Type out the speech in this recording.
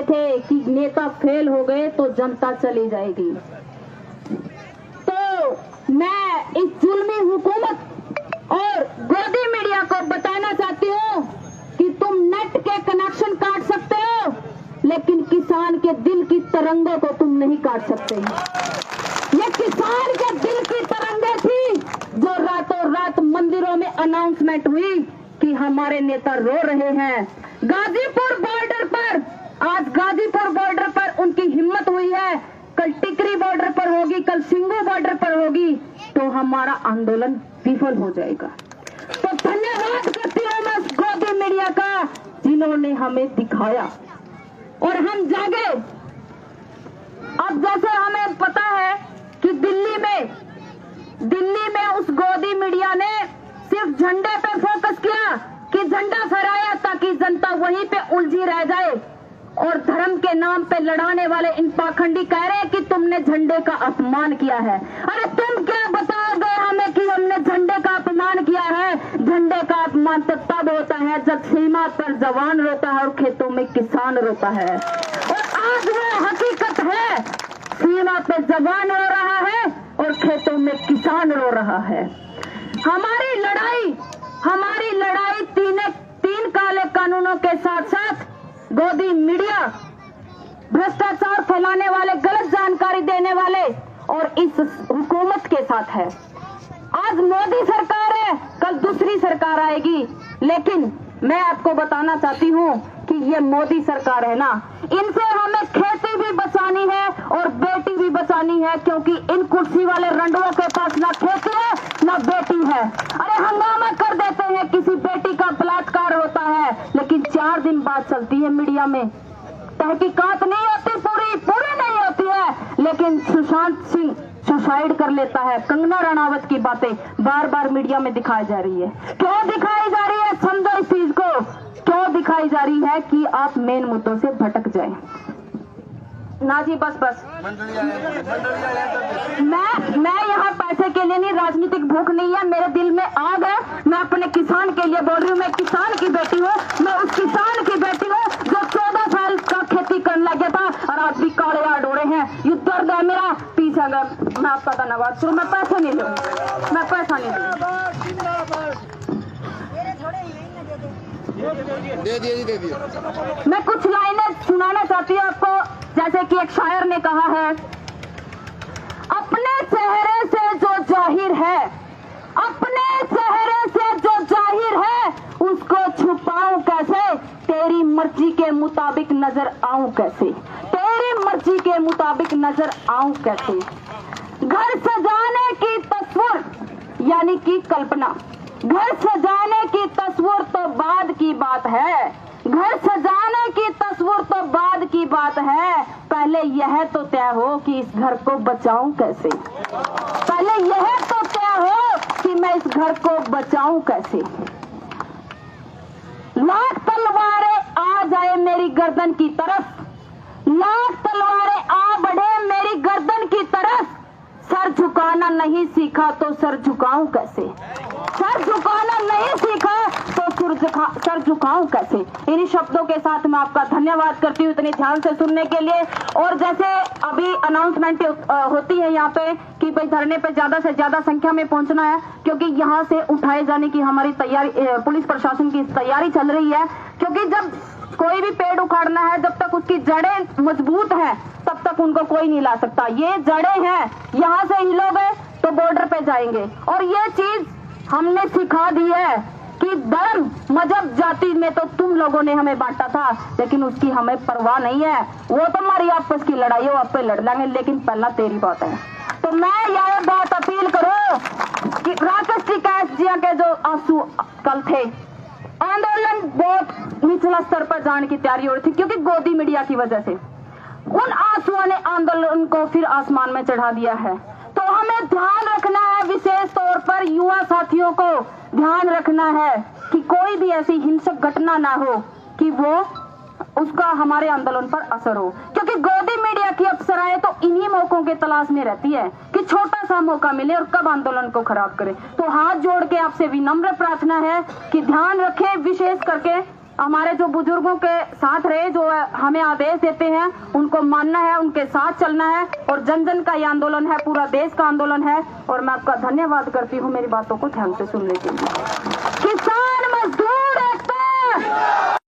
थे कि नेता फेल हो गए तो जनता चली जाएगी। तो मैं इस जुल्मी हुकूमत और गोदी मीडिया को बताना चाहती हूँ कि तुम नेट के कनेक्शन काट सकते हो, लेकिन किसान के दिल की तरंगों को तुम नहीं काट सकते। ये किसान के दिल की तरंगे थी जो रातों रात मंदिरों में अनाउंसमेंट हुई कि हमारे नेता रो रहे हैं। गाजीपुर बॉर्डर पर, आज गाजीपुर बॉर्डर पर उनकी हिम्मत हुई है, कल टिकरी बॉर्डर पर होगी, कल सिंगू बॉर्डर पर होगी, तो हमारा आंदोलन विफल हो जाएगा। तो धन्यवाद करती हूँ मैं गोदी मीडिया का, जिन्होंने हमें दिखाया और हम जागे। अब जैसे हमें पता है कि दिल्ली में उस गोदी मीडिया ने सिर्फ झंडे पे फोकस किया कि झंडा फहराया ताकि जनता वहीं पे उलझी रह जाए, और धर्म के नाम पे लड़ाने वाले इन पाखंडी कह रहे हैं कि तुमने झंडे का अपमान किया है। अरे तुम क्या बताओगे हमें कि हमने झंडे का अपमान किया है? झंडे का अपमान तो तब होता है जब सीमा पर जवान रोता है और खेतों में किसान रोता है। और आज वो हकीकत है, सीमा पे जवान रो रहा है और खेतों में किसान रो रहा है। हमारी लड़ाई तीन काले कानूनों के साथ साथ गोदी मीडिया, भ्रष्टाचार फैलाने वाले, गलत जानकारी देने वाले और इस हुकूमत के साथ है। आज मोदी सरकार है, कल दूसरी सरकार आएगी, लेकिन मैं आपको बताना चाहती हूँ कि ये मोदी सरकार है ना, इनसे हमें खेती भी बचानी है और बेटी भी बचानी है, क्योंकि इन कुर्सी वाले रंडुओं के पास ना खेती है ना बेटी है। अरे हंगामा कर देते हैं, किसी बेटी का बलात्कार होता है, लेकिन 4 दिन बाद चलती है मीडिया में, तहकीकात नहीं होती, पूरी नहीं होती है, लेकिन सुशांत सिंह सुसाइड कर लेता है, कंगना रनावत की बातें बार बार मीडिया में दिखाई जा रही है। क्यों दिखाई जा रही है? समझो इस चीज को, क्यों दिखाई जा रही है कि आप मेन मुद्दों से भटक जाएं। ना जी, बस मैं यहाँ पैसे के लिए नहीं, राजनीतिक भूख नहीं है, मेरे दिल में आग है। मैं अपने किसान के लिए बोल रही हूँ, मैं किसान की बेटी हूँ, मैं उस किसान की बेटी हूँ जो 14 साल का खेती करने लग गया था और आज भी काले यार्ड हो रहे हैं। ये दर्द है मेरा, पीछे अगर मैं आपका धन्यवाद करूँ, मैं पैसा नहीं दूँ, मैं पैसा नहीं दूँ। दे दिए। मैं कुछ लाइनें सुनाना चाहती हूँ आपको, जैसे कि एक शायर ने कहा है, अपने चेहरे से जो जाहिर है, अपने चेहरे से जो जाहिर है, उसको छुपाऊं कैसे? तेरी मर्जी के मुताबिक नजर आऊं कैसे? तेरी मर्जी के मुताबिक नजर आऊं कैसे? घर सजाने की तस्वीर यानी कि कल्पना, घर सजाने की तस्वीर तो बाद की बात है, घर सजाने की तस्वीर तो बाद की बात है, पहले यह तो तय हो कि इस घर को बचाऊं कैसे? पहले यह तो तय हो कि मैं इस घर को बचाऊं कैसे? लाख तलवारें आ जाए मेरी गर्दन की तरफ, लाख तलवारें आ बढ़े मेरी गर्दन की तरफ, सर झुकाना नहीं सीखा तो सर झुकाऊं कैसे? सर झुकाना नहीं सीखा तो सर झुकाऊं कैसे? इन्हीं शब्दों के साथ मैं आपका धन्यवाद करती हूँ इतने ध्यान से सुनने के लिए। और जैसे अभी अनाउंसमेंट होती है यहाँ पे कि भाई धरने पे ज्यादा से ज्यादा संख्या में पहुंचना है, क्योंकि यहाँ से उठाए जाने की हमारी तैयारी, पुलिस प्रशासन की तैयारी चल रही है। क्योंकि जब कोई भी पेड़ उखाड़ना है, जब तक उसकी जड़ें मजबूत हैं तब तक उनको कोई नहीं ला सकता। ये जड़ें हैं, यहाँ से हिलोगे तो बॉर्डर पे जाएंगे। और ये चीज हमने सिखा दी है कि धर्म, मजहब, जाति में तो तुम लोगों ने हमें बांटा था, लेकिन उसकी हमें परवाह नहीं है। वो तो हमारी आपस की लड़ाई हो, आप पे लड़ लेंगे, लेकिन पहला तेरी बात है। तो मैं यह बात अपील करूं कि राकेश टिकैत जी के जो आंसू कल थे, आंदोलन बहुत निचला स्तर पर जाने की तैयारी हो रही थी, क्योंकि गोदी मीडिया की वजह से उन आंसुओं ने आंदोलन को फिर आसमान में चढ़ा दिया है। तो हमें ध्यान रखना है, विशेष तौर पर युवा साथियों को ध्यान रखना है कि कोई भी ऐसी हिंसक घटना ना हो कि वो उसका हमारे आंदोलन पर असर हो। क्योंकि गोदी मीडिया की अफसराएं तो इन्हीं मौकों के तलाश में रहती है कि छोटा सा मौका मिले और कब आंदोलन को खराब करे। तो हाथ जोड़ के आपसे विनम्र प्रार्थना है कि ध्यान रखें, विशेष करके हमारे जो बुजुर्गों के साथ रहे, जो हमें आदेश देते हैं उनको मानना है, उनके साथ चलना है। और जन जन का ये आंदोलन है, पूरा देश का आंदोलन है। और मैं आपका धन्यवाद करती हूँ मेरी बातों को ध्यान से सुनने के लिए।